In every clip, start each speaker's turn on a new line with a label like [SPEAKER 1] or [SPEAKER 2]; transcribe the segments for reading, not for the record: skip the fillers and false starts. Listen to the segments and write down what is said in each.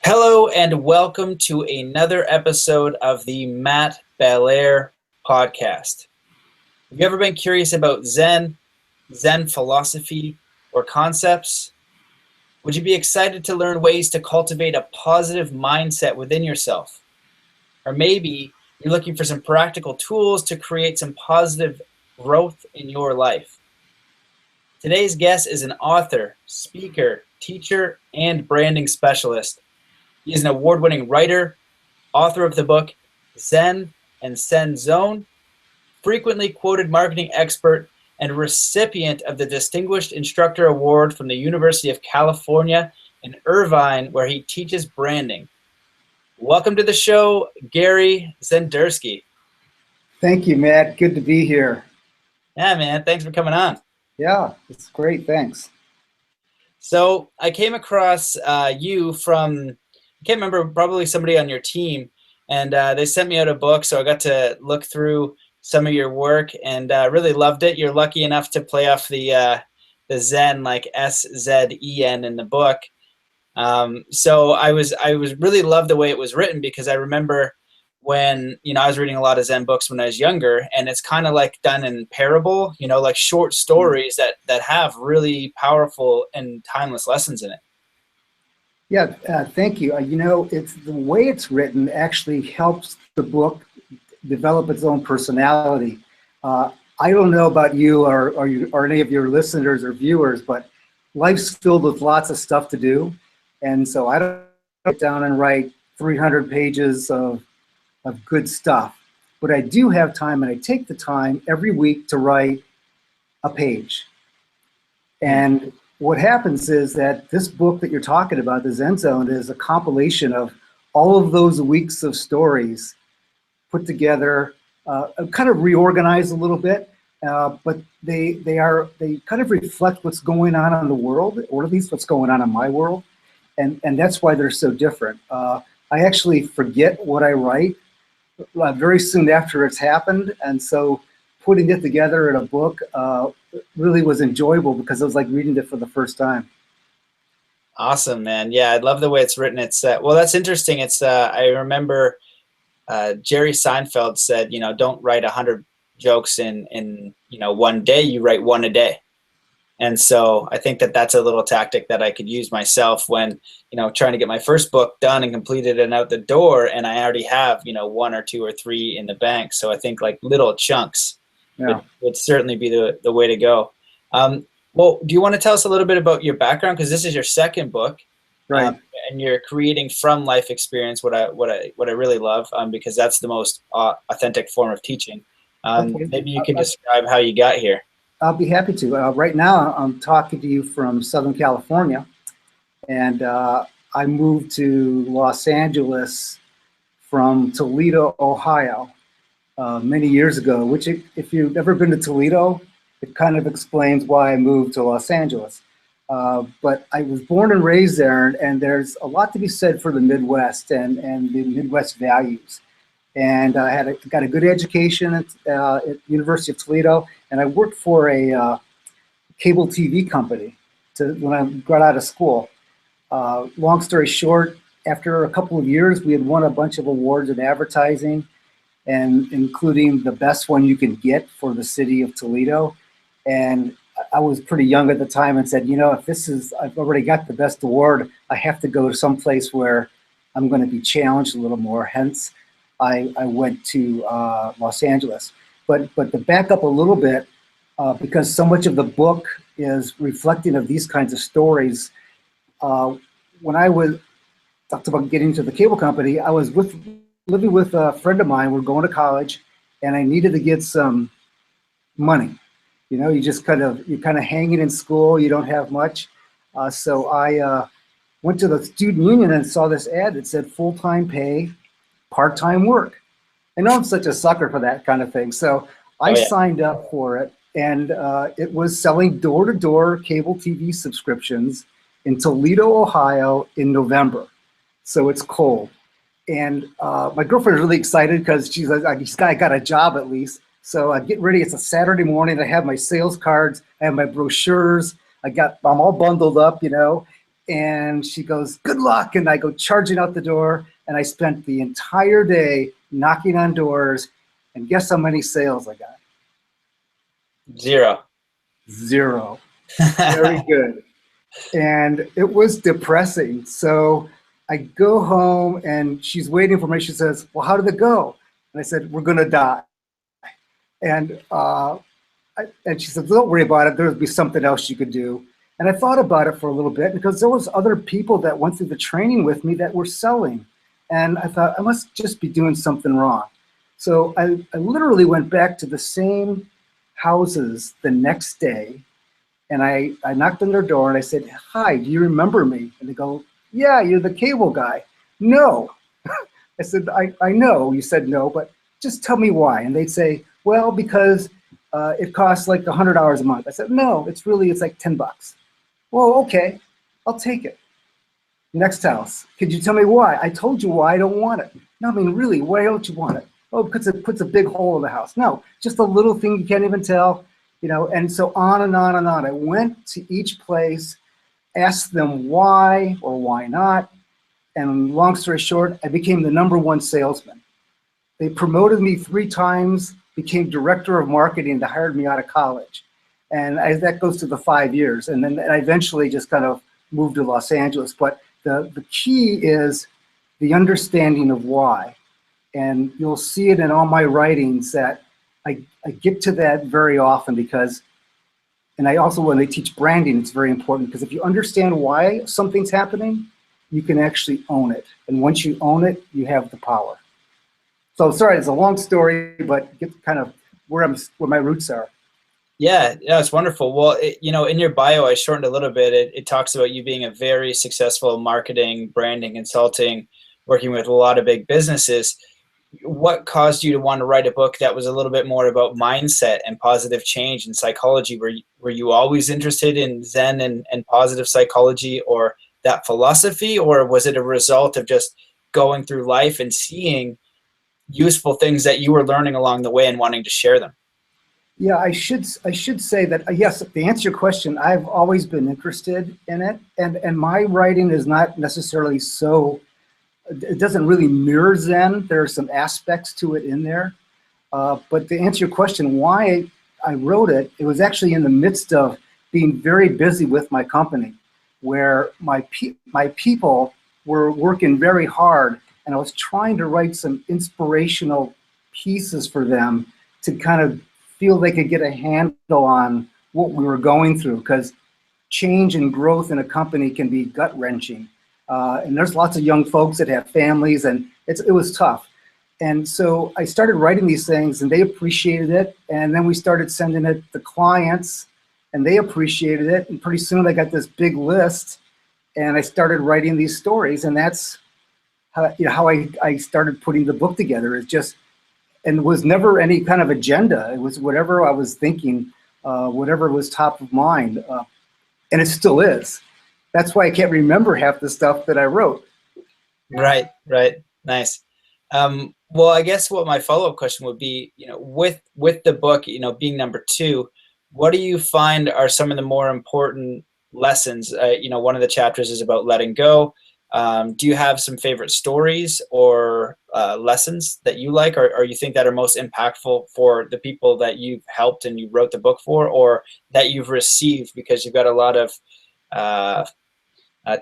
[SPEAKER 1] Hello and welcome to another episode of the Matt Belair podcast. Have you ever been curious about Zen philosophy, or concepts? Would you be excited to learn ways to cultivate a positive mindset within yourself? Or maybe you're looking for some practical tools to create some positive growth in your life. Today's guest is an author, speaker, teacher, and branding specialist. He is an award-winning writer, author of the book Zen and SZEN Zone, frequently quoted marketing expert, and recipient of the Distinguished Instructor Award from the University of California in Irvine, where he teaches branding. Welcome to the show, Gary Szenderski.
[SPEAKER 2] Thank you, Matt. Good to be here.
[SPEAKER 1] Yeah, man. Thanks for coming on.
[SPEAKER 2] Yeah, it's great. Thanks.
[SPEAKER 1] So I came across you from, I can't remember, probably somebody on your team, and they sent me out a book, so I got to look through some of your work and really loved it. You're lucky enough to play off the Zen, like SZEN in the book. So I was really loved the way it was written, because I remember when, I was reading a lot of Zen books when I was younger, and it's kind of like done in parable, like short stories that have really powerful and timeless lessons in it.
[SPEAKER 2] Yeah, thank you. It's the way it's written actually helps the book develop its own personality. I don't know about you or any of your listeners or viewers, but life's filled with lots of stuff to do. And so I don't sit down and write 300 pages of good stuff. But I do have time, and I take the time every week to write a page. And what happens is that this book that you're talking about, the Zen Zone, is a compilation of all of those weeks of stories put together, kind of reorganized a little bit, but they kind of reflect what's going on in the world, or at least what's going on in my world, and that's why they're so different. I actually forget what I write very soon after it's happened, and so putting it together in a book really was enjoyable, because it was like reading it for the first time.
[SPEAKER 1] Awesome, man. Yeah, I love the way it's written. It's well, that's interesting. It's I remember Jerry Seinfeld said, don't write 100 jokes in one day. You write one a day. And so I think that's a little tactic that I could use myself when, trying to get my first book done and completed and out the door, and I already have, one or two or three in the bank. So I think like little chunks would certainly be the way to go. Well, do you want to tell us a little bit about your background? Because this is your second book,
[SPEAKER 2] right?
[SPEAKER 1] And you're creating from life experience, what I really love, because that's the most authentic form of teaching.
[SPEAKER 2] Okay.
[SPEAKER 1] Maybe you can describe how you got here.
[SPEAKER 2] I'll be happy to. Right now, I'm talking to you from Southern California, and I moved to Los Angeles from Toledo, Ohio, many years ago, which if you've ever been to Toledo, it kind of explains why I moved to Los Angeles. But I was born and raised there, and there's a lot to be said for the Midwest and the Midwest values. And I got a good education at University of Toledo, and I worked for a cable TV company when I got out of school. Long story short, after a couple of years, we had won a bunch of awards in advertising, and including the best one you can get for the city of Toledo. And I was pretty young at the time and said, if I've already got the best award, I have to go to some place where I'm going to be challenged a little more. Hence, I went to Los Angeles. But to back up a little bit, because so much of the book is reflecting of these kinds of stories, when I talked about getting to the cable company, I was living with a friend of mine. We're going to college, and I needed to get some money. You just you're kind of hanging in school. You don't have much. So I went to the student union and saw this ad that said full-time pay, part-time work. I know I'm such a sucker for that kind of thing. So I signed up for it, and it was selling door-to-door cable TV subscriptions in Toledo, Ohio in November. So it's cold. And my girlfriend is really excited because she's like, this guy got a job at least. So I get ready. It's a Saturday morning. I have my sales cards. I have my brochures. I'm all bundled up, and she goes, "Good luck." And I go charging out the door, and I spent the entire day knocking on doors, and guess how many sales I got?
[SPEAKER 1] 0.
[SPEAKER 2] 0. Very good. And it was depressing. So I go home, and she's waiting for me. She says, "Well, how did it go?" And I said, "We're going to die." And and she said, "Don't worry about it. There'll be something else you could do." And I thought about it for a little bit, because there was other people that went through the training with me that were selling. And I thought, I must just be doing something wrong. So I literally went back to the same houses the next day, and I knocked on their door and I said, "Hi, do you remember me?" And they go, "Yeah, you're the cable guy." "No." I said, I know you said no, but just tell me why. And they'd say, "Well, because it costs like $100 a month." I said, "No, it's like $10. "Well, okay, I'll take it." Next house, "Could you tell me why?" "I told you why I don't want it." "No, I mean, really, why don't you want it?" "Oh, because it puts a big hole in the house." "No, just a little thing you can't even tell." And so on and on and on. I went to each place, asked them why or why not. And long story short, I became the #1 salesman. They promoted me 3 times, became director of marketing. They hired me out of college. And that goes to the 5 years. And then I eventually just kind of moved to Los Angeles. But the key is the understanding of why. And you'll see it in all my writings that I get to that very often, because, and I also, when they teach branding, it's very important, because if you understand why something's happening, you can actually own it. And once you own it, you have the power. So sorry, it's a long story, but get kind of where my roots are.
[SPEAKER 1] Yeah, it's wonderful. Well, in your bio, I shortened a little bit. It talks about you being a very successful marketing, branding, consulting, working with a lot of big businesses. What caused you to want to write a book that was a little bit more about mindset and positive change and psychology? Were you always interested in Zen and positive psychology, or that philosophy, or was it a result of just going through life and seeing useful things that you were learning along the way and wanting to share them?
[SPEAKER 2] Yeah, I should say that, yes, to answer your question, I've always been interested in it, and my writing is not necessarily so, it doesn't really mirror Zen. There are some aspects to it in there. But to answer your question, why I wrote it, it was actually in the midst of being very busy with my company, where my people were working very hard, and I was trying to write some inspirational pieces for them to kind of feel they could get a handle on what we were going through, because change and growth in a company can be gut-wrenching. And there's lots of young folks that have families, and it was tough. And so I started writing these things, and they appreciated it. And then we started sending it to clients, and they appreciated it. And pretty soon I got this big list, and I started writing these stories. And that's how I started putting the book together. It just, and was never any kind of agenda. It was whatever I was thinking, whatever was top of mind. And it still is. That's why I can't remember half the stuff that I wrote.
[SPEAKER 1] Right. Nice. Well, I guess what my follow-up question would be, with the book, being #2, what do you find are some of the more important lessons? One of the chapters is about letting go. Do you have some favorite stories or lessons that you like, or you think that are most impactful for the people that you've helped and you wrote the book for, or that you've received, because you've got a lot of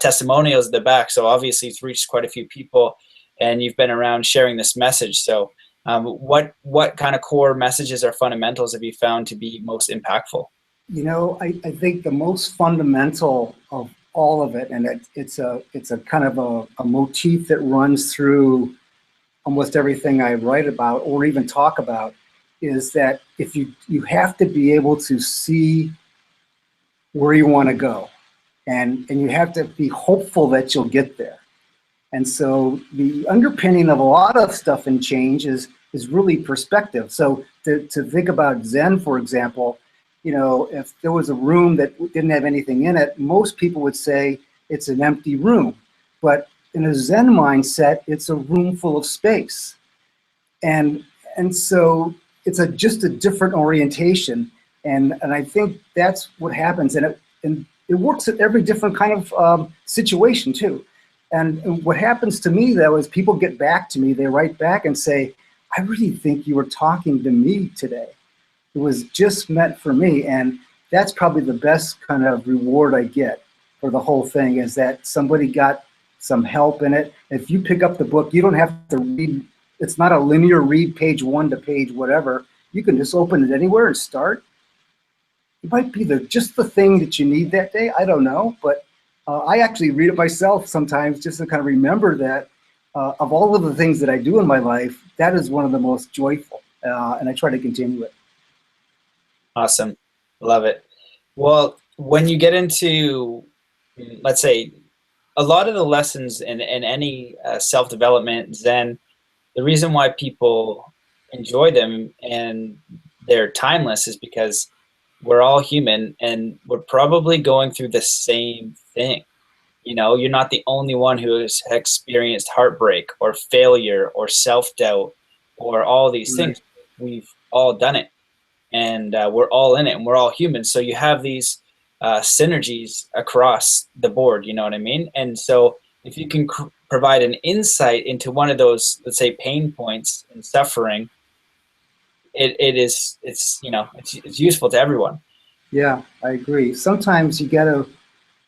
[SPEAKER 1] testimonials at the back. So obviously it's reached quite a few people, and you've been around sharing this message. So what kind of core messages or fundamentals have you found to be most impactful?
[SPEAKER 2] I think the most fundamental of all of it, and it's a kind of a motif that runs through almost everything I write about or even talk about, is that if you have to be able to see where you want to go, and you have to be hopeful that you'll get there. And so the underpinning of a lot of stuff in change is really perspective. So to think about Zen, for example, if there was a room that didn't have anything in it, most people would say it's an empty room. But in a Zen mindset, it's a room full of space. And so it's just a different orientation. And I think that's what happens. And it works at every different kind of situation too. And what happens to me though is people get back to me, they write back and say, I really think you were talking to me today. It was just meant for me. And that's probably the best kind of reward I get for the whole thing, is that somebody got some help in it. If you pick up the book, you don't have to read. It's not a linear read page 1 to page whatever. You can just open it anywhere and start. It might be just the thing that you need that day. I don't know, but I actually read it myself sometimes just to kind of remember that of all of the things that I do in my life, that is one of the most joyful, and I try to continue it.
[SPEAKER 1] Awesome. Love it. Well, when you get into, let's say, a lot of the lessons in any self-development, Zen, the reason why people enjoy them and they're timeless is because we're all human and we're probably going through the same thing. You know, you're not the only one who has experienced heartbreak or failure or self-doubt or all these things. We've all done it, and we're all in it, and we're all human. So you have these synergies across the board, you know what I mean? And so if you can provide an insight into one of those, let's say, pain points and suffering, it's useful to everyone.
[SPEAKER 2] Yeah, I agree. Sometimes you gotta,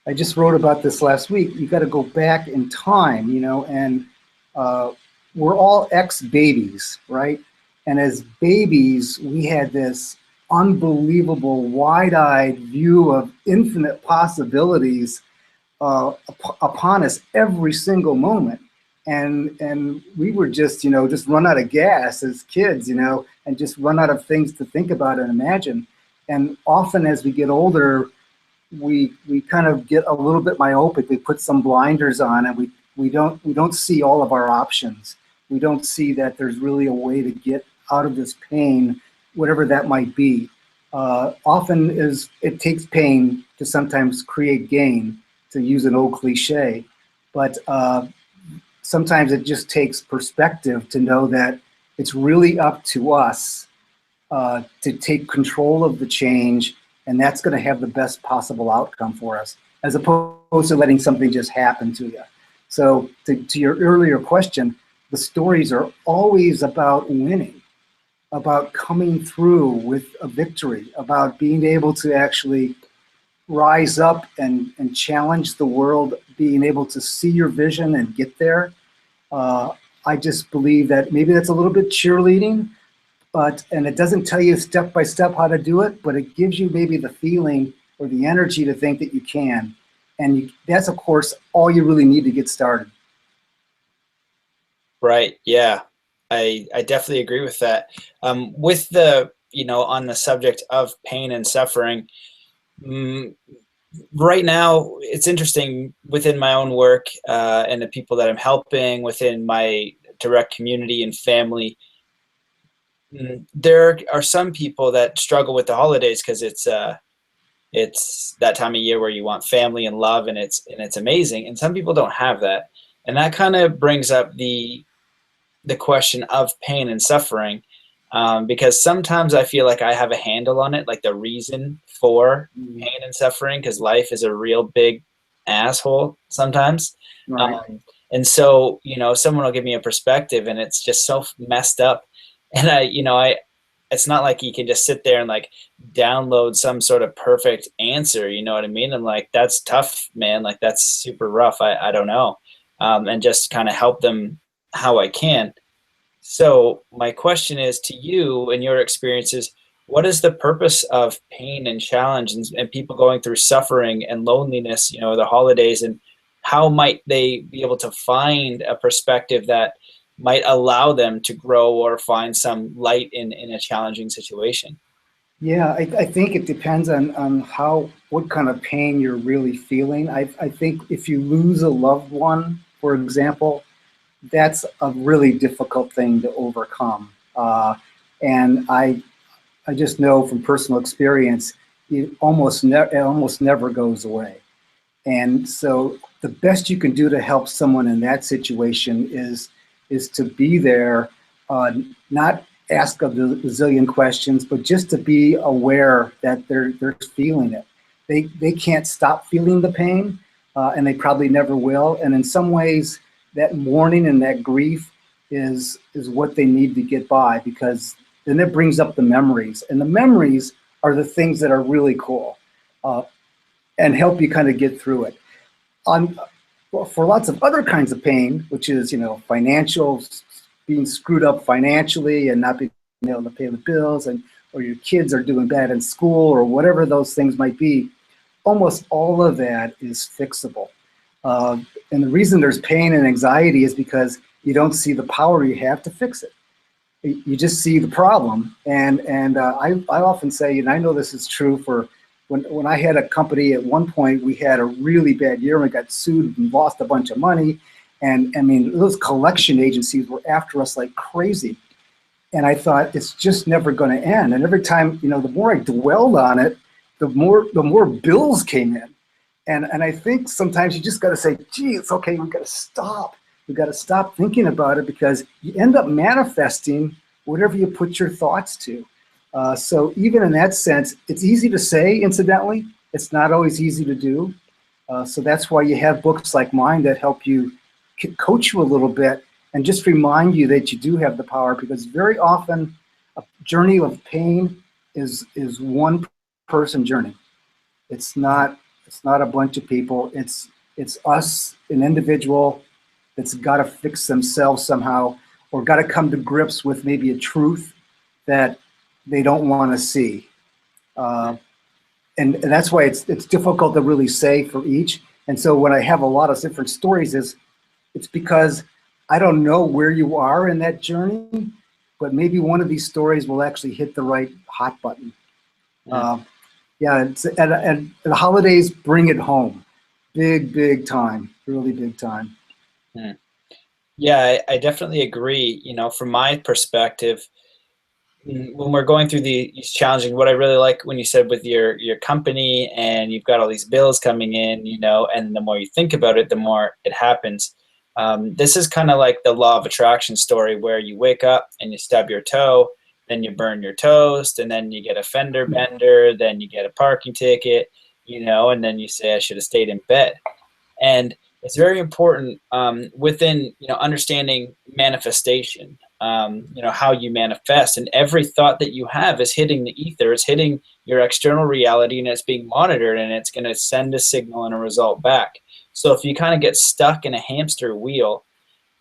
[SPEAKER 2] I just wrote about this last week, you gotta go back in time, you know, and we're all ex-babies, right? And as babies, we had this unbelievable wide-eyed view of infinite possibilities upon us every single moment. And we were just, you know, just run out of gas as kids, you know, and just run out of things to think about and imagine. And often as we get older, we kind of get a little bit myopic. We put some blinders on, and we don't see all of our options. We don't see that there's really a way to get out of this pain, whatever that might be. Often it takes pain to sometimes create gain, to use an old cliche, but sometimes it just takes perspective to know that it's really up to us to take control of the change, and that's going to have the best possible outcome for us, as opposed to letting something just happen to you. So to your earlier question, the stories are always about winning, about coming through with a victory, about being able to actually rise up and challenge the world, being able to see your vision and get there. I just believe that maybe that's a little bit cheerleading, and it doesn't tell you step by step how to do it, but it gives you maybe the feeling or the energy to think that you can. And that's, of course, all you really need to get started.
[SPEAKER 1] Right. Yeah, I definitely agree with that. With the, on the subject of pain and suffering, right now it's interesting within my own work and the people that I'm helping within my direct community and family. There are some people that struggle with the holidays because it's that time of year where you want family and love, and it's amazing. And some people don't have that, and that kind of brings up the question of pain and suffering, because sometimes I feel like I have a handle on it, like the reason for pain and suffering, because life is a real big asshole sometimes.
[SPEAKER 2] Right.
[SPEAKER 1] And so, someone will give me a perspective and it's just so messed up. And it's not like you can just sit there and like download some sort of perfect answer. You know what I mean? I'm like, that's tough, man. Like, that's super rough. I don't know. And just kind of help them how I can. So my question is to you and your experiences, what is the purpose of pain and challenge and people going through suffering and loneliness, the holidays, and how might they be able to find a perspective that might allow them to grow or find some light in a challenging situation?
[SPEAKER 2] Yeah, I think it depends on what kind of pain you're really feeling. I think if you lose a loved one, for example, that's a really difficult thing to overcome. And I just know from personal experience, it almost never goes away. And so the best you can do to help someone in that situation is to be there, not ask a zillion questions, but just to be aware that they're feeling it. they can't stop feeling the pain, and they probably never will. And in some ways, that mourning and that grief is what they need to get by, because then it brings up the memories, and the memories are the things that are really cool, and help you kind of get through it. For lots of other kinds of pain, which is, financial, being screwed up financially and not being able to pay the bills, or your kids are doing bad in school, or whatever those things might be, almost all of that is fixable. And the reason there's pain and anxiety is because you don't see the power you have to fix it. You just see the problem. And I often say, and I know this is true for when I had a company, at one point we had a really bad year and we got sued and lost a bunch of money. And I mean, those collection agencies were after us like crazy. And I thought, it's just never going to end. And every time, the more I dwelled on it, the more bills came in. And I think sometimes you just got to say, gee, it's okay, we got to stop. We got to stop thinking about it, because you end up manifesting whatever you put your thoughts to. So even in that sense, it's easy to say, incidentally, it's not always easy to do. So that's why you have books like mine that help you coach you a little bit and just remind you that you do have the power, because very often a journey of pain is one person journey. It's not a bunch of people. It's us, an individual that's got to fix themselves somehow, or got to come to grips with maybe a truth that they don't want to see. And that's why it's difficult to really say for each. And so when I have a lot of different stories, it's because I don't know where you are in that journey, but maybe one of these stories will actually hit the right hot button. Yeah, and the holidays bring it home. Big time, really big time.
[SPEAKER 1] Yeah, I definitely agree. From my perspective, when we're going through these challenging, what I really like when you said with your company and you've got all these bills coming in, and the more you think about it, the more it happens. This is kind of like the law of attraction story, where you wake up and you stub your toe, then you burn your toast, and then you get a fender bender, then you get a parking ticket, and then you say, I should have stayed in bed. And it's very important within, understanding manifestation, how you manifest. And every thought that you have is hitting the ether, it's hitting your external reality, and it's being monitored, and it's going to send a signal and a result back. So if you kind of get stuck in a hamster wheel,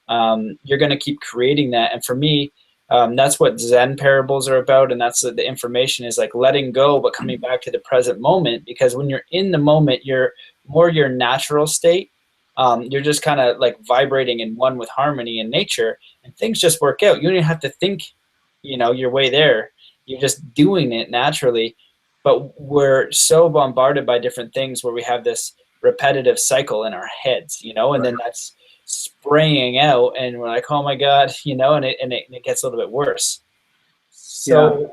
[SPEAKER 1] you're going to keep creating that. And for me, that's what Zen parables are about. And that's the information is like letting go, but coming back to the present moment, because when you're in the moment, you're more your natural state. You're just kind of like vibrating in one with harmony and nature, and things just work out. You don't even have to think, your way there. You're just doing it naturally. But we're so bombarded by different things where we have this repetitive cycle in our heads, and then that's spraying out, and we're like, oh my God, and it gets a little bit worse. So yeah.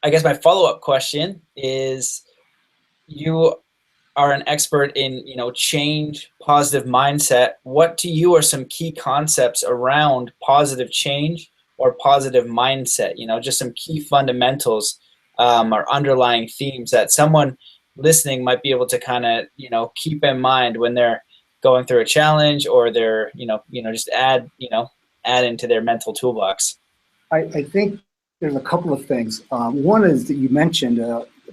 [SPEAKER 1] I guess my follow-up question is, you are an expert in, change, positive mindset. What to you are some key concepts around positive change or positive mindset? Just some key fundamentals or underlying themes that someone listening might be able to kind of, keep in mind when they're going through a challenge, or they're, just add into their mental toolbox.
[SPEAKER 2] I think there's a couple of things. One is that you mentioned,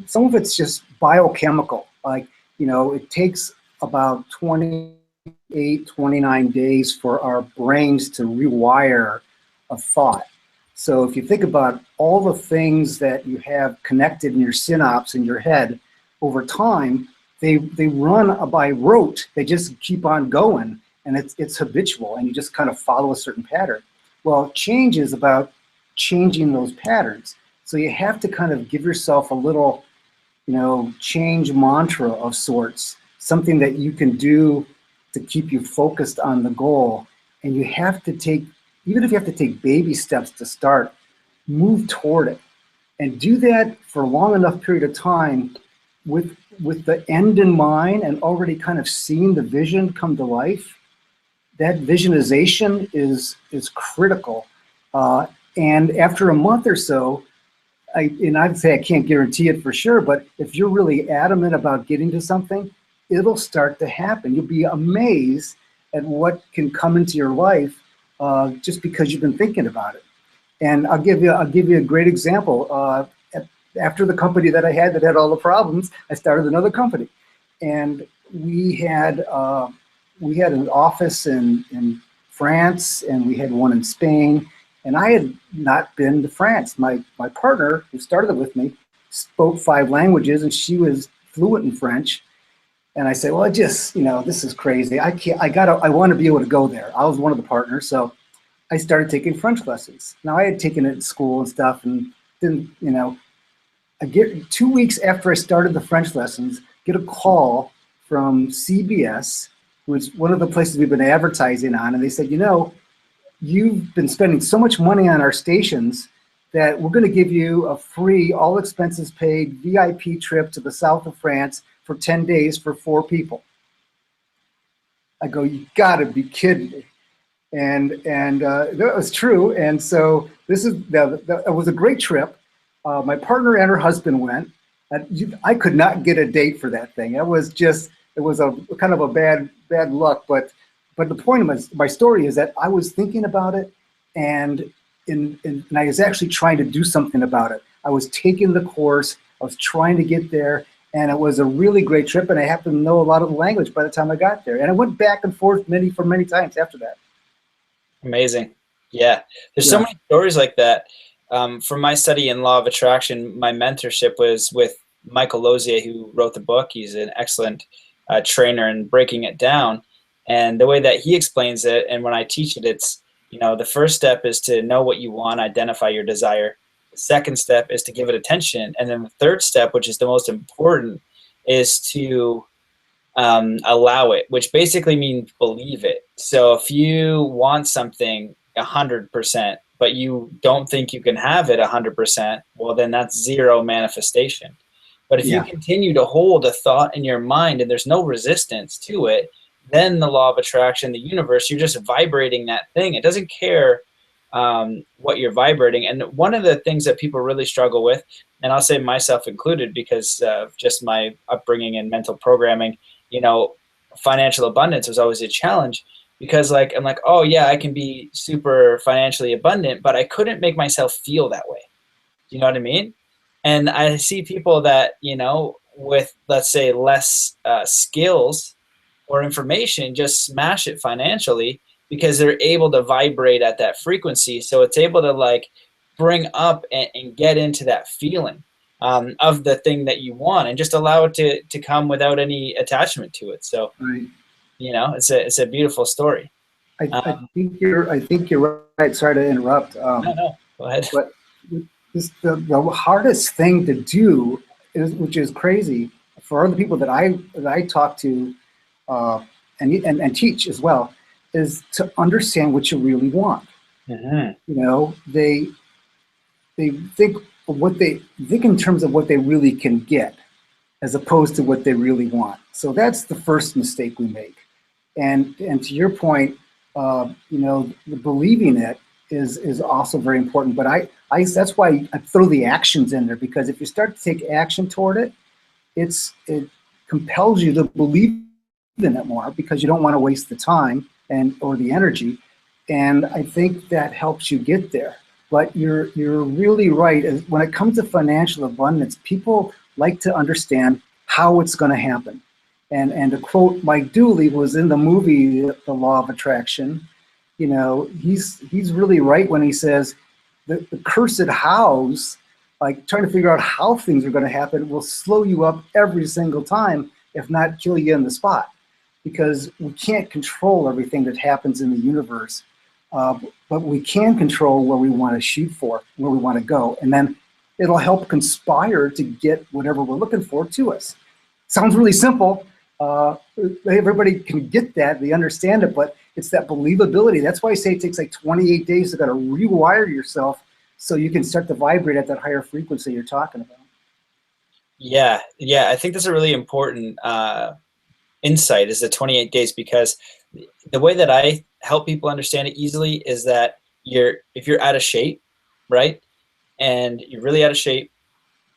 [SPEAKER 2] some of it's just biochemical. Like, it takes about 28, 29 days for our brains to rewire a thought. So if you think about all the things that you have connected in your synapse in your head, over time, they run by rote. They just keep on going, and it's habitual, and you just kind of follow a certain pattern. Well, change is about changing those patterns. So you have to kind of give yourself a little, change mantra of sorts, something that you can do to keep you focused on the goal. And you have to take, even if you have to take baby steps to start, move toward it, and do that for a long enough period of time with the end in mind, and already kind of seeing the vision come to life. That visualization is critical. And after a month or so, and I'd say I can't guarantee it for sure, but if you're really adamant about getting to something, it'll start to happen. You'll be amazed at what can come into your life just because you've been thinking about it. And I'll give you a great example. After the company that I had that had all the problems, I started another company, and we had an office in France, and we had one in Spain. And I had not been to France. My partner, who started it with me, spoke 5 languages, and she was fluent in French. And I said, well, this is crazy. I want to be able to go there. I was one of the partners, so I started taking French lessons. Now, I had taken it in school and stuff, and then, I get 2 weeks after I started the French lessons, get a call from CBS, which is one of the places we've been advertising on, and they said, you've been spending so much money on our stations that we're going to give you a free, all expenses paid VIP trip to the south of France for 10 days for 4 people. I go, you got to be kidding me. And that was true. And so it was a great trip. My partner and her husband went. I could not get a date for that thing. It was a kind of a bad luck. But the point of my story is that I was thinking about it, and I was actually trying to do something about it. I was taking the course. I was trying to get there, and it was a really great trip. And I happened to know a lot of the language by the time I got there. And I went back and forth many times after that.
[SPEAKER 1] Amazing. Yeah. There's so many stories like that. From my study in law of attraction, my mentorship was with Michael Lozier, who wrote the book. He's an excellent trainer in breaking it down. And the way that he explains it, and when I teach it, it's, the first step is to know what you want, identify your desire. The second step is to give it attention. And then the third step, which is the most important, is to allow it, which basically means believe it. So if you want something 100%, but you don't think you can have it 100%, well, then that's zero manifestation. But if you continue to hold a thought in your mind and there's no resistance to it, then the law of attraction, the universe, you're just vibrating that thing. It doesn't care what you're vibrating. And one of the things that people really struggle with, and I'll say myself included because of just my upbringing and mental programming, financial abundance was always a challenge, because I'm like, oh yeah, I can be super financially abundant, but I couldn't make myself feel that way. You know what I mean? And I see people that, with, let's say, less skills or information, just smash it financially because they're able to vibrate at that frequency. So it's able to bring up and get into that feeling of the thing that you want, and just allow it to come without any attachment to it. So,
[SPEAKER 2] right.
[SPEAKER 1] It's a beautiful story.
[SPEAKER 2] I think you're right. Sorry to interrupt.
[SPEAKER 1] No, go ahead.
[SPEAKER 2] But the hardest thing to do which is crazy for other people that I talk to and teach as well, is to understand what you really want.
[SPEAKER 1] Mm-hmm.
[SPEAKER 2] They think in terms of what they really can get, as opposed to what they really want. So that's the first mistake we make. And to your point, believing it is also very important. But I that's why I throw the actions in there, because if you start to take action toward it, it compels you to believe in it more, because you don't want to waste the time or the energy. And I think that helps you get there. But you're really right. When it comes to financial abundance, people like to understand how it's going to happen. And to quote Mike Dooley, who was in the movie The Law of Attraction, he's really right when he says the cursed hows, like trying to figure out how things are going to happen, will slow you up every single time, if not kill you on the spot. Because we can't control everything that happens in the universe, but we can control where we want to shoot for, where we want to go. And then it'll help conspire to get whatever we're looking for to us. Sounds really simple. Everybody can get that, they understand it, but it's that believability. That's why I say it takes like 28 days to rewire yourself so you can start to vibrate at that higher frequency you're talking about. Yeah,
[SPEAKER 1] I think that's a really important insight, is the 28 days, because the way that I help people understand it easily is that if you're out of shape, right? and you're really out of shape,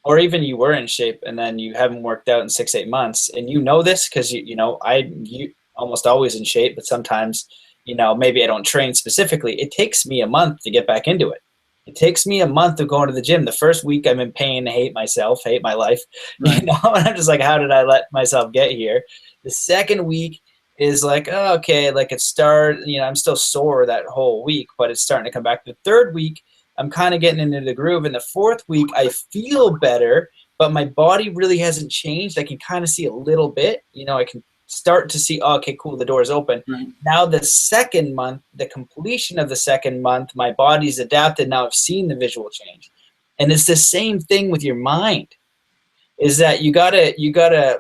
[SPEAKER 1] or even you were in shape and then you haven't worked out in 6, 8 months, and you know this because you almost always in shape, but sometimes, maybe I don't train specifically. It takes me a month to get back into it. It takes me a month of going to the gym. The first week I'm in pain, hate myself, hate my life,
[SPEAKER 2] Right.
[SPEAKER 1] and I'm just like, how did I let myself get here? The second week is like, oh, okay, like it started, I'm still sore that whole week, but it's starting to come back. The third week, I'm kind of getting into the groove. In the fourth week, I feel better, but my body really hasn't changed. I can kind of see a little bit, I can start to see, oh, okay, cool, the door's open.
[SPEAKER 2] Right.
[SPEAKER 1] Now the second month, the completion of the second month, my body's adapted. Now I've seen the visual change. And it's the same thing with your mind, is that you gotta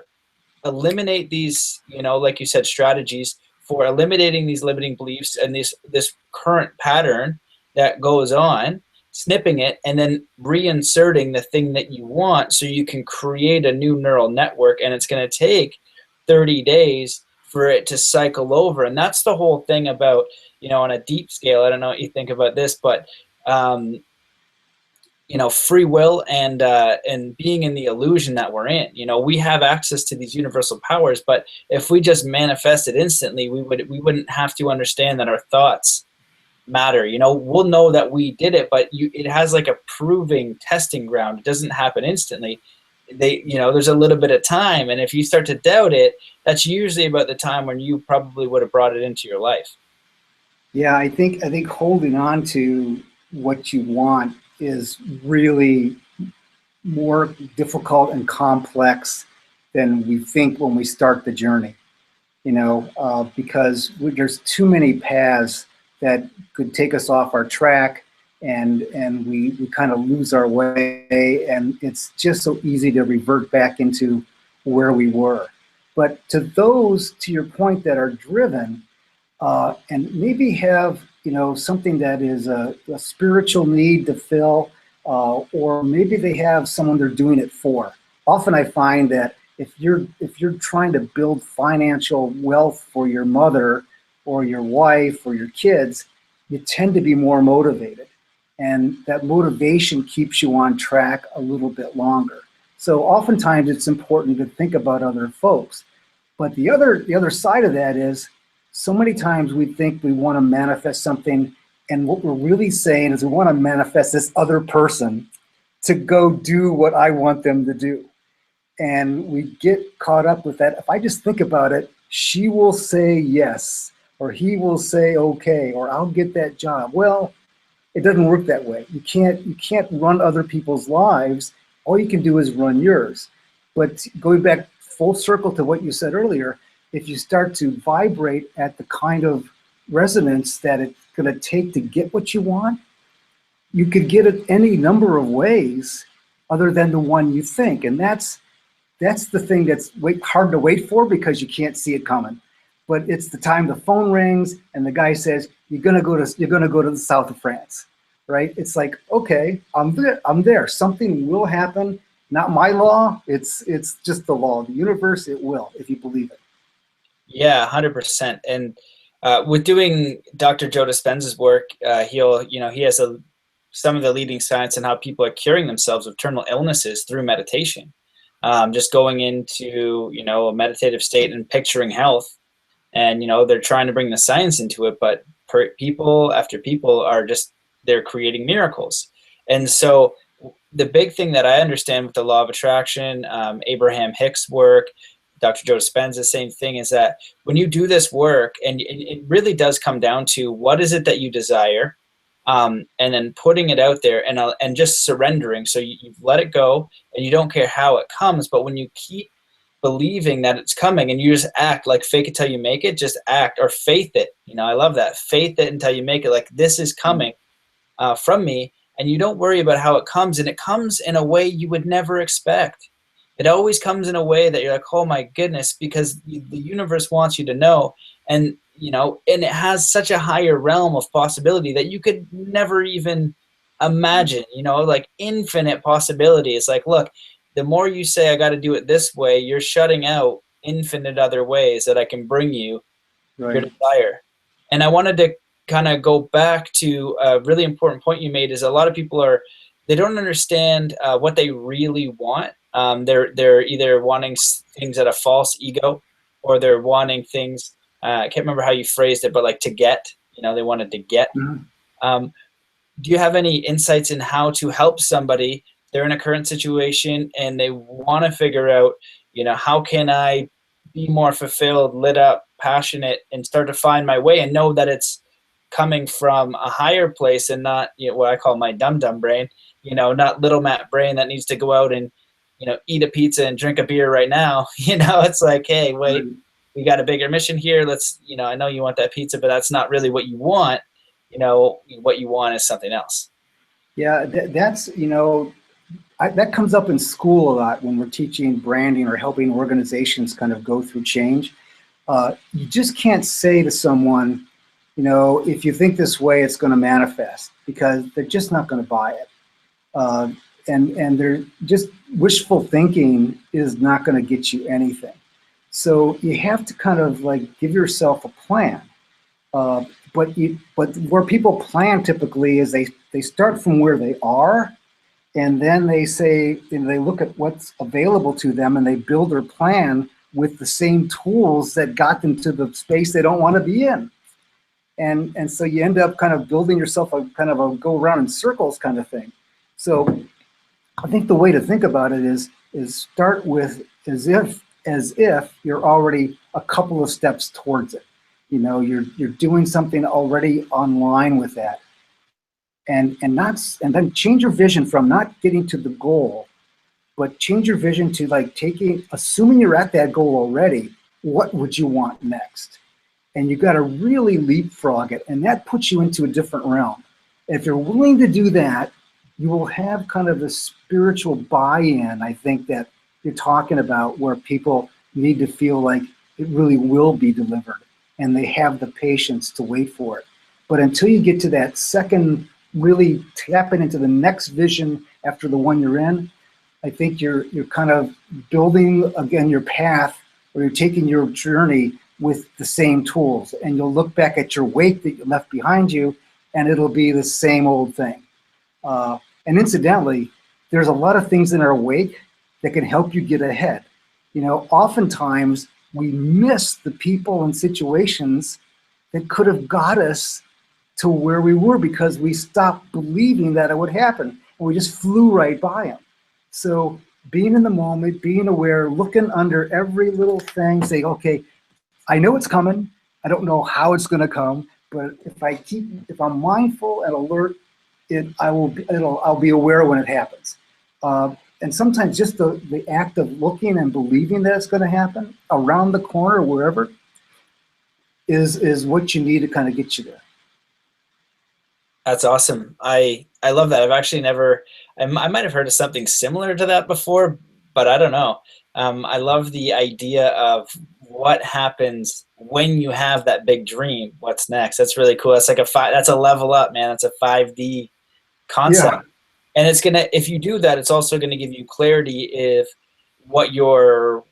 [SPEAKER 1] eliminate these, like you said, strategies for eliminating these limiting beliefs and this current pattern that goes on, snipping it, and then reinserting the thing that you want so you can create a new neural network. And it's going to take 30 days for it to cycle over. And that's the whole thing about, on a deep scale, I don't know what you think about this, but free will and being in the illusion that we're in. We have access to these universal powers, but if we just manifest it instantly, we wouldn't have to understand that our thoughts matter. We'll know that we did it, but it has like a proving testing ground. It doesn't happen instantly. There's a little bit of time, and if you start to doubt it, that's usually about the time when you probably would have brought it into your life.
[SPEAKER 2] Yeah, I think holding on to what you want is really more difficult and complex than we think when we start the journey. Because there's too many paths that could take us off our track, and we kind of lose our way, and it's just so easy to revert back into where we were. But to those, to your point, that are driven, and maybe have something that is a spiritual need to fill, or maybe they have someone they're doing it for. Often I find that if you're trying to build financial wealth for your mother or your wife or your kids, you tend to be more motivated, and that motivation keeps you on track a little bit longer. So oftentimes it's important to think about other folks. But the other side of that is, so many times we think we want to manifest something, and what we're really saying is we want to manifest this other person to go do what I want them to do. And we get caught up with that. If I just think about it, she will say yes, or he will say okay, or I'll get that job. Well, it doesn't work that way. You can't run other people's lives. All you can do is run yours. But going back full circle to what you said earlier, if you start to vibrate at the kind of resonance that it's going to take to get what you want, you could get it any number of ways other than the one you think. And that's the thing that's hard to wait for, because you can't see it coming. But it's the time the phone rings and the guy says, you're gonna go to the south of France, right? It's like, okay, I'm there. Something will happen. Not my law. It's just the law of the universe. It will, if you believe it.
[SPEAKER 1] Yeah, 100%. And with doing Dr. Joe Dispenza's work, he has some of the leading science on how people are curing themselves of terminal illnesses through meditation. Just going into, a meditative state and picturing health. And, they're trying to bring the science into it, but people after people they're creating miracles. And so the big thing that I understand with the law of attraction, Abraham Hicks' work, Dr. Joe Dispenza, same thing, is that when you do this work, and it really does come down to what is it that you desire, and then putting it out there and just surrendering. So you've let it go, and you don't care how it comes. But when you keep believing that it's coming, and you just act, like fake it till you make it, just act, or faith it. I love that. Faith it until you make it. Like, this is coming from me, and you don't worry about how it comes. And it comes in a way you would never expect. It always comes in a way that you're like, oh my goodness, because the universe wants you to know. And, and it has such a higher realm of possibility that you could never even imagine, like infinite possibility. It's like, look, the more you say, I got to do it this way, you're shutting out infinite other ways that I can bring you your desire. And I wanted to kind of go back to a really important point you made, is a lot of people are, they don't understand what they really want. They're either wanting things out of false ego, or they're wanting things. I can't remember how you phrased it, but like to get. They wanted to get.
[SPEAKER 2] Mhm.
[SPEAKER 1] Um, do you have any insights in how to help somebody? They're in a current situation and they want to figure out, how can I be more fulfilled, lit up, passionate, and start to find my way and know that it's coming from a higher place and not, what I call my dum brain, not little Matt brain that needs to go out and, eat a pizza and drink a beer right now. It's like, hey, wait,
[SPEAKER 2] Right.
[SPEAKER 1] we got a bigger mission here. Let's, I know you want that pizza, but that's not really what you want. What you want is something else.
[SPEAKER 2] Yeah, that's, that comes up in school a lot when we're teaching branding or helping organizations kind of go through change. You just can't say to someone, if you think this way, it's going to manifest, because they're just not going to buy it. And they're just wishful thinking is not going to get you anything. So you have to kind of like give yourself a plan. But where people plan typically is they start from where they are, and then they say, they look at what's available to them and they build their plan with the same tools that got them to the space they don't want to be in. And so you end up kind of building yourself a kind of a go around in circles kind of thing. So I think the way to think about it is start with as if you're already a couple of steps towards it. You're doing something already online with that. And then change your vision from not getting to the goal, but change your vision to like assuming you're at that goal already, what would you want next? And you got to really leapfrog it, and that puts you into a different realm. If you're willing to do that, you will have kind of a spiritual buy-in, I think, that you're talking about, where people need to feel like it really will be delivered and they have the patience to wait for it. But until you get to that second, really tapping into the next vision after the one you're in, I think you're kind of building again your path, or you're taking your journey with the same tools, and you'll look back at your wake that you left behind you, and it'll be the same old thing. And incidentally, there's a lot of things in our wake that can help you get ahead. Oftentimes we miss the people and situations that could have got us to where we were because we stopped believing that it would happen, and we just flew right by them. So being in the moment, being aware, looking under every little thing, saying, okay, I know it's coming. I don't know how it's going to come, but if I'm mindful and alert, I'll be aware when it happens. And sometimes just the act of looking and believing that it's going to happen around the corner, wherever, is what you need to kind of get you there.
[SPEAKER 1] That's awesome. I love that. I've actually never, I might have heard of something similar to that before, but I don't know. I love the idea of what happens when you have that big dream. What's next? That's really cool. That's like that's a level up, man. That's a 5D concept.
[SPEAKER 2] Yeah.
[SPEAKER 1] And it's if you do that, it's also gonna give you clarity if what you're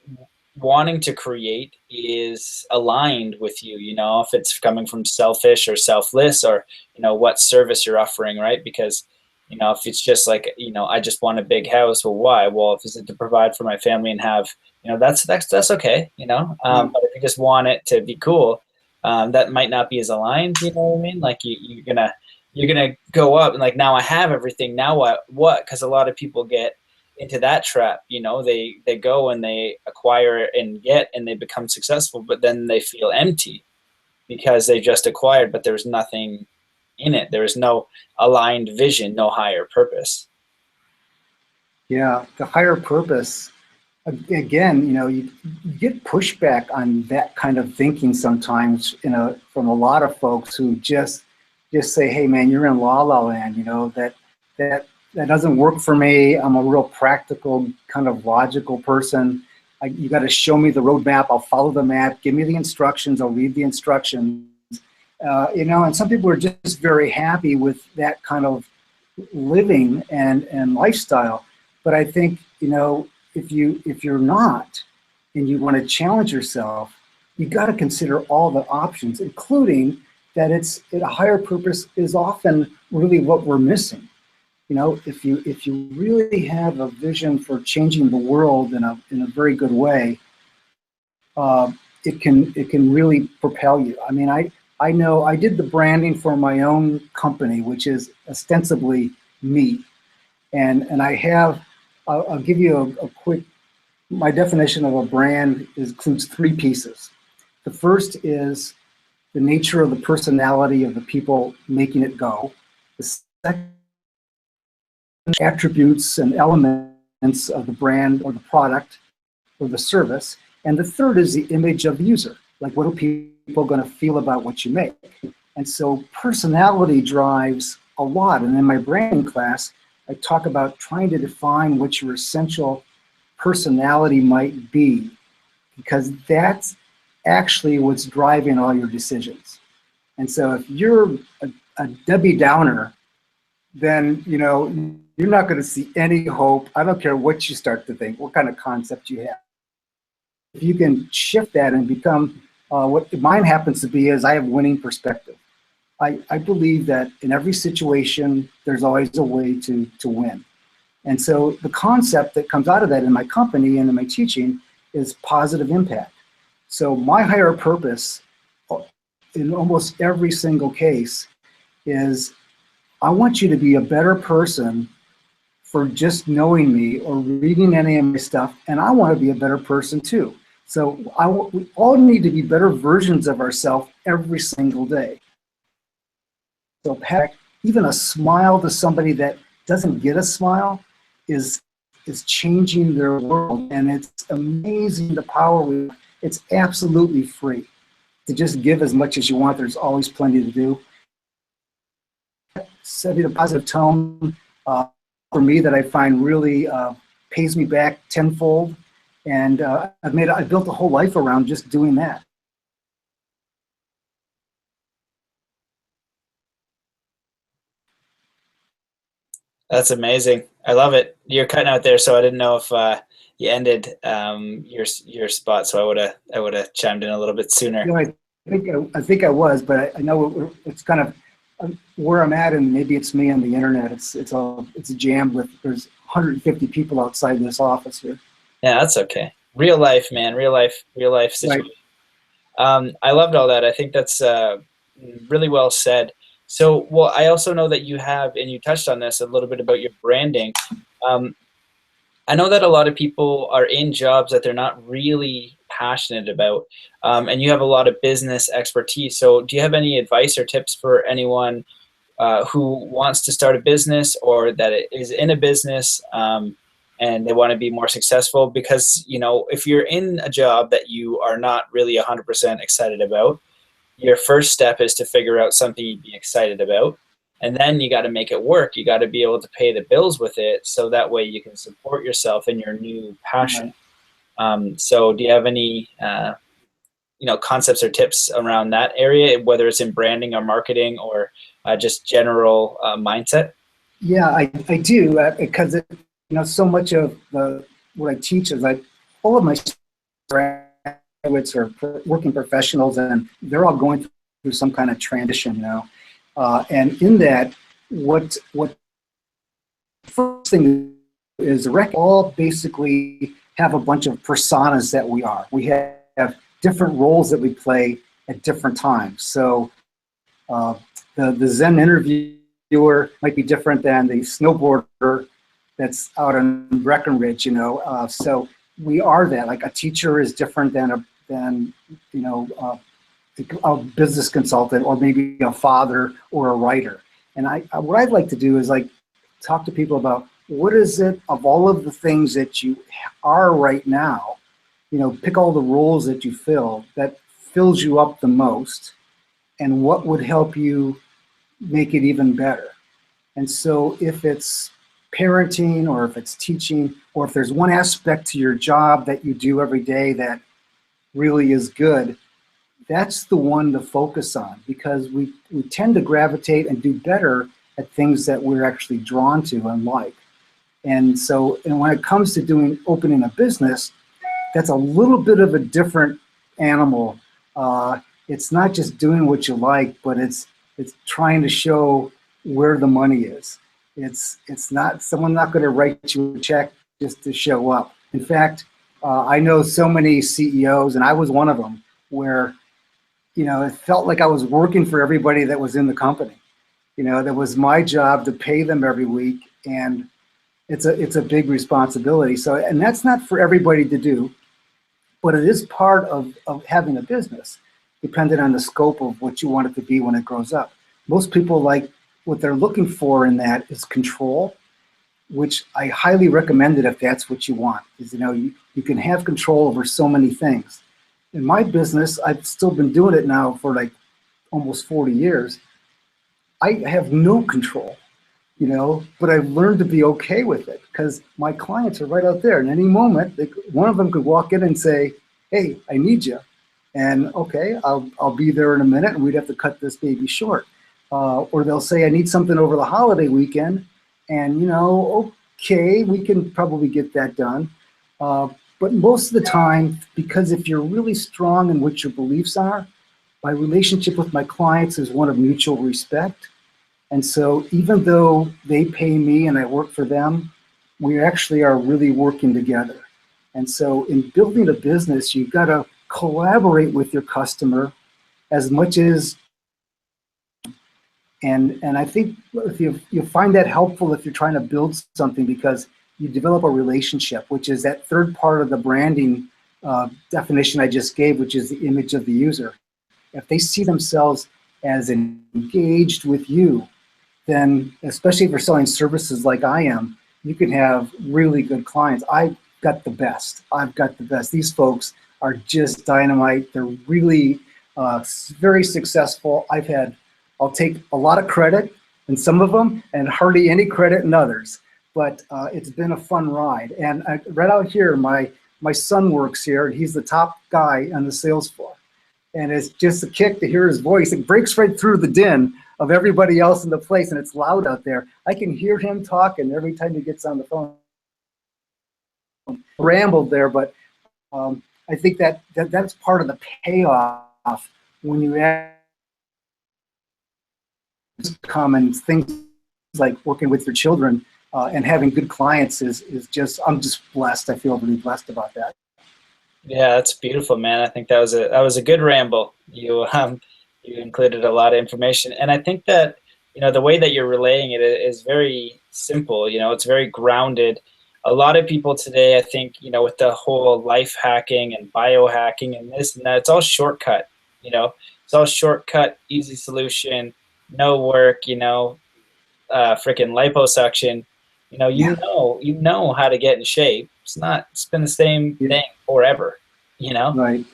[SPEAKER 1] wanting to create is aligned with you, if it's coming from selfish or selfless, or, what service you're offering, right? Because, if it's just like, I just want a big house, well, why? Well, if it's to provide for my family and have, that's okay, but if you just want it to be cool, that might not be as aligned, you know what I mean? Like you're gonna go up and like, now I have everything, now what? Because a lot of people get into that trap, they go and they acquire and get, and they become successful, but then they feel empty because they just acquired, but there's nothing in it. There is no aligned vision, no higher purpose.
[SPEAKER 2] Yeah, the higher purpose. Again, you get pushback on that kind of thinking sometimes, from a lot of folks who just say, "Hey, man, you're in la la land." That doesn't work for me. I'm a real practical, kind of logical person. You got to show me the roadmap. I'll follow the map. Give me the instructions. I'll read the instructions. And some people are just very happy with that kind of living and lifestyle. But I think, if you're not, and you want to challenge yourself, you got to consider all the options, including that a higher purpose is often really what we're missing. if you really have a vision for changing the world in a very good way, it can really propel you. I mean, I know I did the branding for my own company, which is ostensibly me, and I have. I'll give you a quick. My definition of a brand includes three pieces. The first is the nature of the personality of the people making it go. The second, attributes and elements of the brand or the product or the service. And the third is the image of the user. Like, what are people going to feel about what you make? And so personality drives a lot. And in my branding class, I talk about trying to define what your essential personality might be, because that's actually what's driving all your decisions. And so if you're a Debbie Downer, then you're not going to see any hope. I don't care what you start to think, what kind of concept you have. If you can shift that and become what mine happens to be is I have winning perspective. I believe that in every situation, there's always a way to win. And so the concept that comes out of that in my company and in my teaching is positive impact. So my higher purpose in almost every single case is I want you to be a better person for just knowing me or reading any of my stuff, and I want to be a better person too. So we all need to be better versions of ourselves every single day. So even a smile to somebody that doesn't get a smile is changing their world, and it's amazing the power we have. It's absolutely free to just give as much as you want. There's always plenty to do. Setting a positive tone for me that I find really pays me back tenfold, and I built a whole life around just doing that.
[SPEAKER 1] That's amazing. I love it. You're cutting out there, so I didn't know if you ended your spot. So I would have chimed in a little bit sooner.
[SPEAKER 2] I think I was, but I know it's kind of where I'm at, and maybe it's me on the internet. It's a jam with there's 150 people outside this office here.
[SPEAKER 1] Yeah, that's okay. Real life, man. Real life situation. Right. I loved all that. I think that's really well said. So, well, I also know that you have, and you touched on this a little bit about your branding. I know that a lot of people are in jobs that they're not really passionate about, and you have a lot of business expertise. So do you have any advice or tips for anyone who wants to start a business or that is in a business and they want to be more successful? Because, if you're in a job that you are not really 100% excited about, your first step is to figure out something you'd be excited about. And then you got to make it work. You got to be able to pay the bills with it, so that way you can support yourself in your new passion. So do you have any, concepts or tips around that area, whether it's in branding or marketing or just general mindset?
[SPEAKER 2] Yeah, I do, because so much of what I teach is all of my graduates are working professionals, and they're all going through some kind of transition, and in that, what first thing is all basically have a bunch of personas that we are. We have different roles that we play at different times. So the Zen interviewer might be different than the snowboarder that's out on Breckenridge, so we are that. Like a teacher is different than a business consultant, or maybe a father or a writer. And what I'd like to do is talk to people about what is it of all of the things that you are right now, pick all the roles that you fill that fills you up the most, and what would help you make it even better. And so if it's parenting, or if it's teaching, or if there's one aspect to your job that you do every day that really is good, that's the one to focus on, because we tend to gravitate and do better at things that we're actually drawn to and like. And so, when it comes to opening a business, that's a little bit of a different animal. It's not just doing what you like, but it's trying to show where the money is. It's not, someone's not going to write you a check just to show up. In fact, I know so many CEOs, and I was one of them, where, it felt like I was working for everybody that was in the company. That was my job to pay them every week, and it's a big responsibility. So, and that's not for everybody to do, but it is part of having a business, depending on the scope of what you want it to be when it grows up. Most people, like, what they're looking for in that is control, which I highly recommend it if that's what you want. Is, you can have control over so many things. In my business, I've still been doing it now for like almost 40 years. I have no control, but I've learned to be okay with it, because my clients are right out there. In any moment, one of them could walk in and say, "Hey, I need you." And okay, I'll be there in a minute, and we'd have to cut this baby short. Or they'll say, "I need something over the holiday weekend," and okay, we can probably get that done. But most of the time, because if you're really strong in what your beliefs are, my relationship with my clients is one of mutual respect. And so even though they pay me and I work for them, we actually are really working together. And so in building a business, you've got to collaborate with your customer as much as, and I think if you'll find that helpful if you're trying to build something, because you develop a relationship, which is that third part of the branding definition I just gave, which is the image of the user. If they see themselves as engaged with you, then, especially if you're selling services like I am, you can have really good clients. I've got the best. These folks are just dynamite. They're really very successful. I'll take a lot of credit in some of them and hardly any credit in others. But it's been a fun ride. And right out here, my son works here, and he's the top guy on the sales floor. And it's just a kick to hear his voice. It breaks right through the din of everybody else in the place, and it's loud out there. I can hear him talking every time he gets on the phone. Rambled there, but I think that's part of the payoff when you have common things like working with your children and having good clients is just, I'm just blessed. I feel really blessed about that.
[SPEAKER 1] Yeah, that's beautiful, man. I think that was a good ramble. You included a lot of information, and I think that the way that you're relaying it is very simple. It's very grounded. A lot of people today, I think, with the whole life hacking and biohacking and this and that, it's all shortcut. It's all shortcut, easy solution, no work. Freaking liposuction. You know how to get in shape. It's been the same thing forever.
[SPEAKER 2] Right.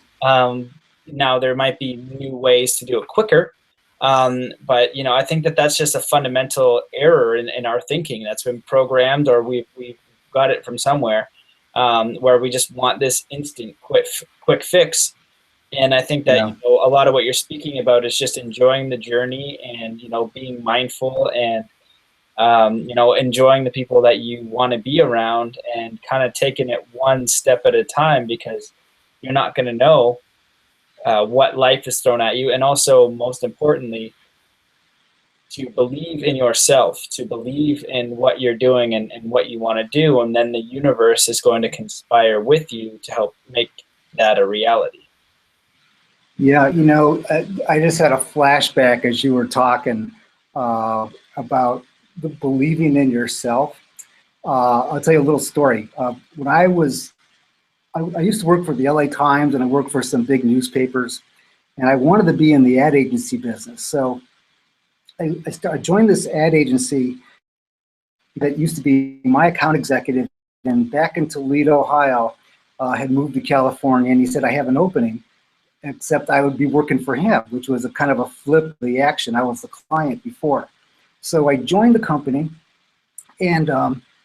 [SPEAKER 1] Now there might be new ways to do it quicker, but I think that's just a fundamental error in our thinking that's been programmed, or we've got it from somewhere, where we just want this instant quick fix. And I think that a lot of what you're speaking about is just enjoying the journey and being mindful and enjoying the people that you want to be around and kind of taking it one step at a time, because you're not going to know what life is thrown at you. And also, most importantly, to believe in yourself, to believe in what you're doing and what you want to do. And then the universe is going to conspire with you to help make that a reality.
[SPEAKER 2] Yeah, I just had a flashback as you were talking about the believing in yourself. I'll tell you a little story. When I used to work for the LA Times, and I worked for some big newspapers, and I wanted to be in the ad agency business. So I joined this ad agency that used to be my account executive, and back in Toledo, Ohio, had moved to California, and he said, "I have an opening," except I would be working for him, which was a kind of a flip of the action. I was the client before. So I joined the company, and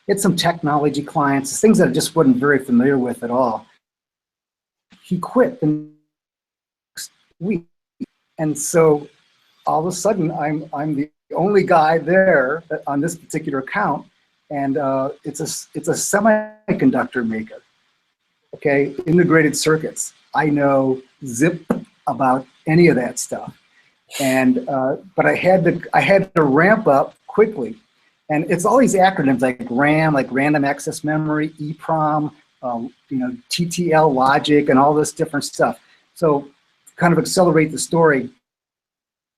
[SPEAKER 2] had some technology clients, things that I just wasn't very familiar with at all. He quit the next week. And so all of a sudden, I'm the only guy there on this particular account, and it's a semiconductor maker. Okay, integrated circuits. I know zip about any of that stuff, and but I had to ramp up quickly. And it's all these acronyms like RAM, like random access memory, EEPROM, TTL logic, and all this different stuff. So kind of accelerate the story,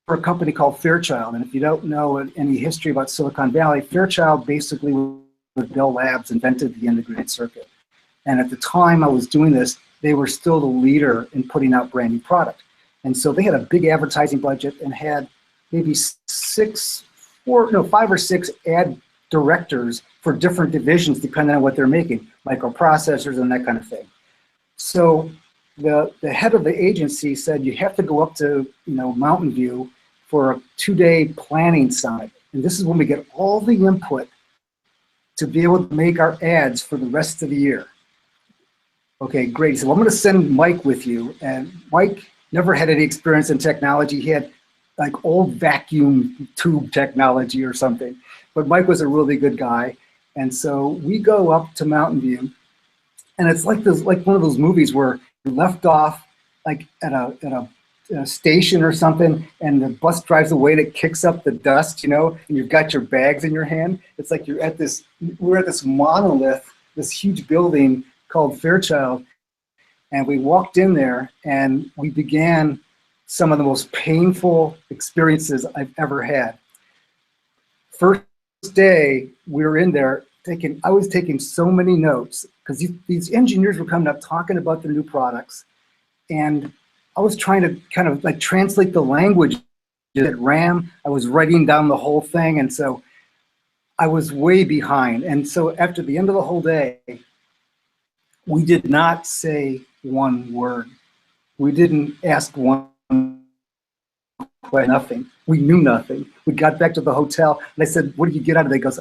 [SPEAKER 2] for a company called Fairchild. And if you don't know any history about Silicon Valley, Fairchild basically with Bell Labs invented the integrated circuit. And at the time I was doing this, they were still the leader in putting out brand new product. And so they had a big advertising budget and had maybe 5 or 6 ad directors for different divisions depending on what they're making, microprocessors and that kind of thing. So the head of the agency said, you have to go up to Mountain View for a 2-day planning summit. And this is when we get all the input to be able to make our ads for the rest of the year. Okay, great. He said, well, I'm going to send Mike with you. And Mike never had any experience in technology. He had like old vacuum tube technology or something. But Mike was a really good guy. And so we go up to Mountain View. And it's like one of those movies where you left off like at a station or something, and the bus drives away and it kicks up the dust, and you've got your bags in your hand. It's like we're at this monolith, this huge building called Fairchild, and we walked in there and we began some of the most painful experiences I've ever had. First day we were in there, I was taking so many notes because these engineers were coming up talking about their new products, and I was trying to kind of like translate the language at RAM. I was writing down the whole thing, and so I was way behind. And so after the end of the whole day, we did not say one word. We didn't ask one question, nothing. We knew nothing. We got back to the hotel, and I said, what did you get out of it? He goes,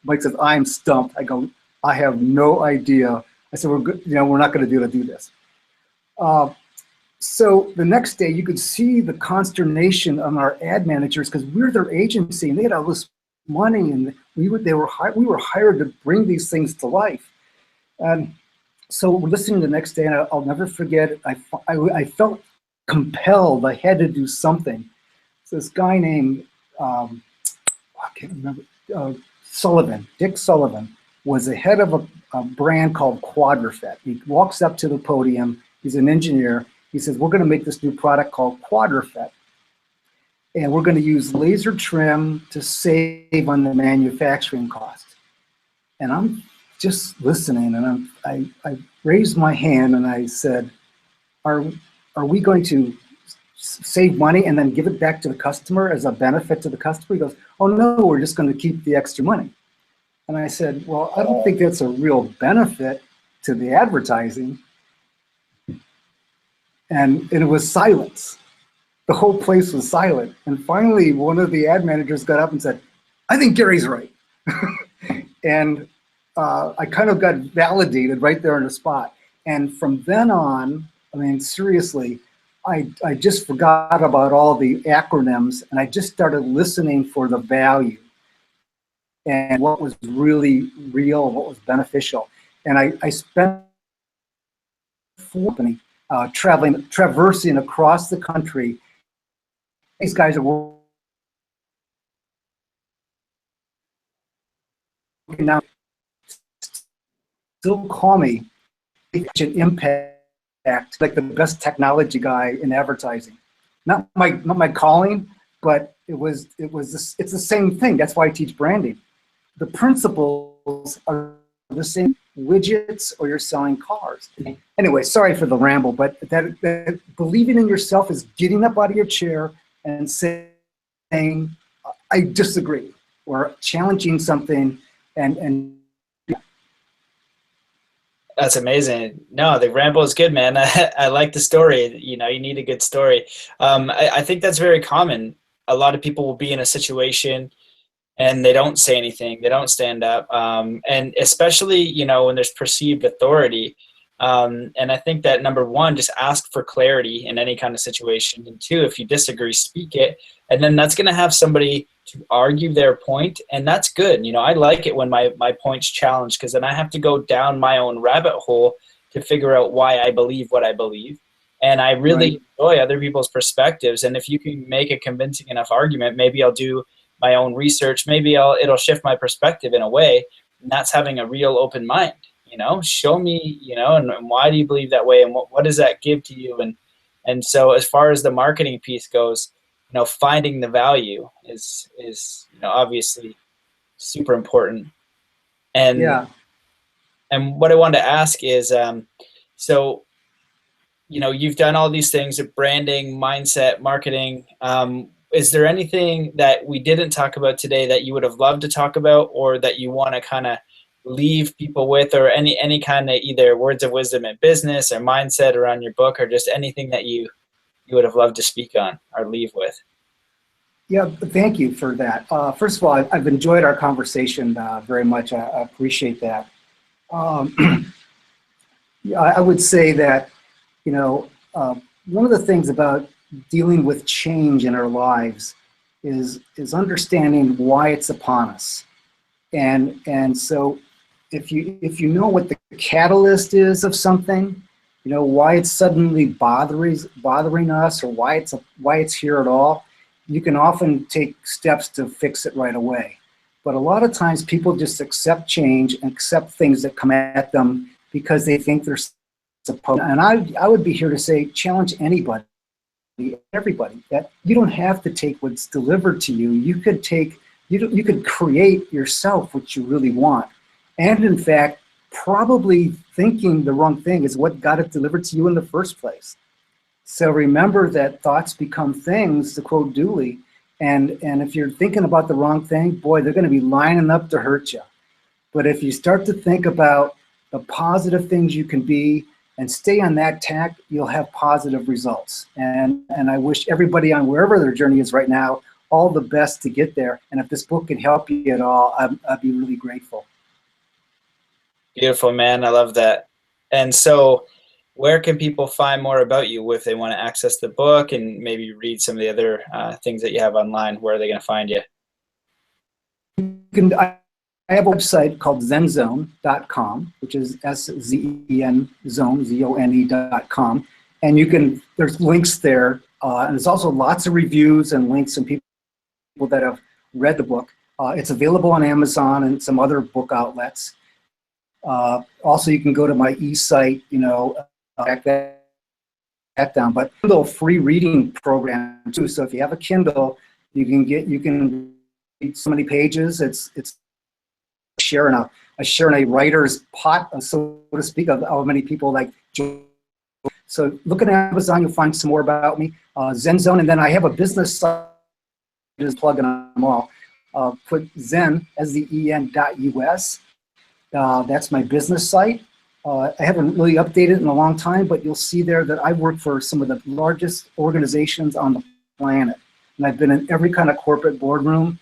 [SPEAKER 2] Mike says, I am stumped. I go, I have no idea. I said, we're good, we're not going to be able to do this. So the next day, you could see the consternation on our ad managers because we're their agency and they had all this money, and we were hired to bring these things to life. And so we're listening the next day, and I'll never forget. I felt compelled. I had to do something. So this guy named I can't remember Dick Sullivan was the head of a brand called Quadrafet. He walks up to the podium. He's an engineer. He says, we're going to make this new product called Quadrafet, and we're going to use laser trim to save on the manufacturing cost. And I'm just listening, and I raised my hand and I said, are we going to save money and then give it back to the customer as a benefit to the customer? He goes, oh no, we're just going to keep the extra money. And I said, well, I don't think that's a real benefit to the advertising. And it was silence. The whole place was silent. And finally, one of the ad managers got up and said, I think Gary's right. And I kind of got validated right there on the spot. And from then on, I mean, seriously, I just forgot about all the acronyms, and I just started listening for the value and what was really real, what was beneficial. And I spent traversing across the country. These guys are working now, still call me an impact, like the best technology guy in advertising. Not my calling, but it's the same thing. That's why I teach branding. The principles are the same. Widgets or you're selling cars. Anyway, sorry for the ramble, but that believing in yourself is getting up out of your chair and saying, I disagree, or challenging something and
[SPEAKER 1] That's amazing. No, the ramble is good, man. I like the story. You need a good story. I think that's very common. A lot of people will be in a situation and they don't say anything. They don't stand up. And especially, when there's perceived authority. And I think that number one, just ask for clarity in any kind of situation. And two, if you disagree, speak it. And then that's going to have somebody to argue their point. And that's good. I like it when my point's challenged, because then I have to go down my own rabbit hole to figure out why I believe what I believe. And I really enjoy other people's perspectives. And if you can make a convincing enough argument, maybe I'll do my own research, maybe it'll shift my perspective in a way. And that's having a real open mind. Show me, and why do you believe that way, and what does that give to you? And so as far as the marketing piece goes, finding the value is obviously super important. And
[SPEAKER 2] Yeah.
[SPEAKER 1] and what I wanted to ask is, so you've done all these things of branding, mindset, marketing. Is there anything that we didn't talk about today that you would have loved to talk about, or that you want to kind of leave people with, or any kind of either words of wisdom in business or mindset around your book, or just anything that you would have loved to speak on or leave with?
[SPEAKER 2] Yeah, thank you for that. First of all, I've enjoyed our conversation very much. I appreciate that. Yeah, I would say that, one of the things about dealing with change in our lives is understanding why it's upon us. And so if you know what the catalyst is of something, why it's suddenly bothering us, or why it's here at all, you can often take steps to fix it right away. But a lot of times people just accept change and accept things that come at them because they think they're supposed to. And I would be here to say, challenge anybody, everybody, that you don't have to take what's delivered to you. You could create yourself what you really want. And in fact, probably thinking the wrong thing is what got it delivered to you in the first place. So remember that thoughts become things, to quote Dooley. And if you're thinking about the wrong thing, boy, they're going to be lining up to hurt you. But if you start to think about the positive things you can be and stay on that tack, you'll have positive results. And I wish everybody on wherever their journey is right now all the best to get there. And if this book can help you at all, I'd be really grateful.
[SPEAKER 1] Beautiful, man. I love that. And so where can people find more about you if they want to access the book and maybe read some of the other things that you have online? Where are they going to find you?
[SPEAKER 2] I have a website called ZENZone.com, which is SZEN Zone, ZONE.com. And there's links there. And there's also lots of reviews and links and people that have read the book. It's available on Amazon and some other book outlets. Also, you can go to my e-site, back that down. But a little free reading program too. So if you have a Kindle, you can read so many pages. It's sharing a writer's pot, so to speak, of how many people like. So look at Amazon, you'll find some more about me. Zen Zone, and then I have a business site. Just plugging them all. Put Zen SZEN.US. That's my business site. I haven't really updated in a long time, but you'll see there that I work for some of the largest organizations on the planet. And I've been in every kind of corporate boardroom.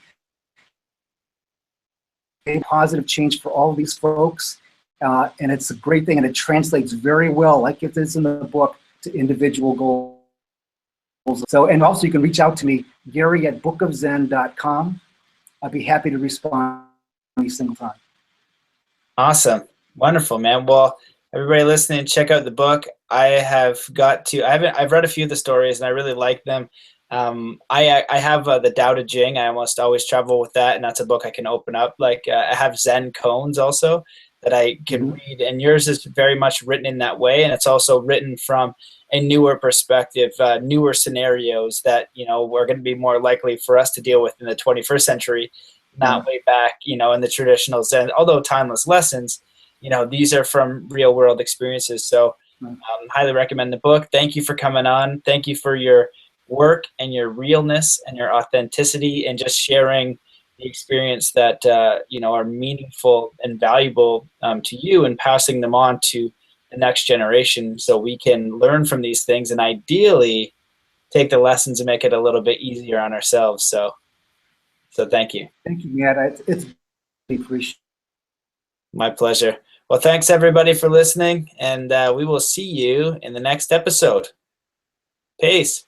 [SPEAKER 2] A positive change for all of these folks. And it's a great thing, and it translates very well, like it is in the book, to individual goals. So, and also you can reach out to me, Gary@bookofzen.com. I'd be happy to respond every single time.
[SPEAKER 1] Awesome. Wonderful, man. Well, everybody listening, check out the book. I've read a few of the stories and I really like them. I have the Tao Te Ching. I almost always travel with that, and that's a book I can open up. Like I have Zen cones also that I can read, and yours is very much written in that way, and it's also written from a newer perspective, newer scenarios that are going to be more likely for us to deal with in the 21st century, not way back, in the traditional Zen. Although timeless lessons, these are from real world experiences. So highly recommend the book. Thank you for coming on. Thank you for your work and your realness and your authenticity, and just sharing the experience that are meaningful and valuable to you, and passing them on to the next generation so we can learn from these things and ideally take the lessons and make it a little bit easier on ourselves. So thank you.
[SPEAKER 2] Thank you, Matt. It's appreciated.
[SPEAKER 1] My pleasure. Well, thanks everybody for listening, and we will see you in the next episode. Peace.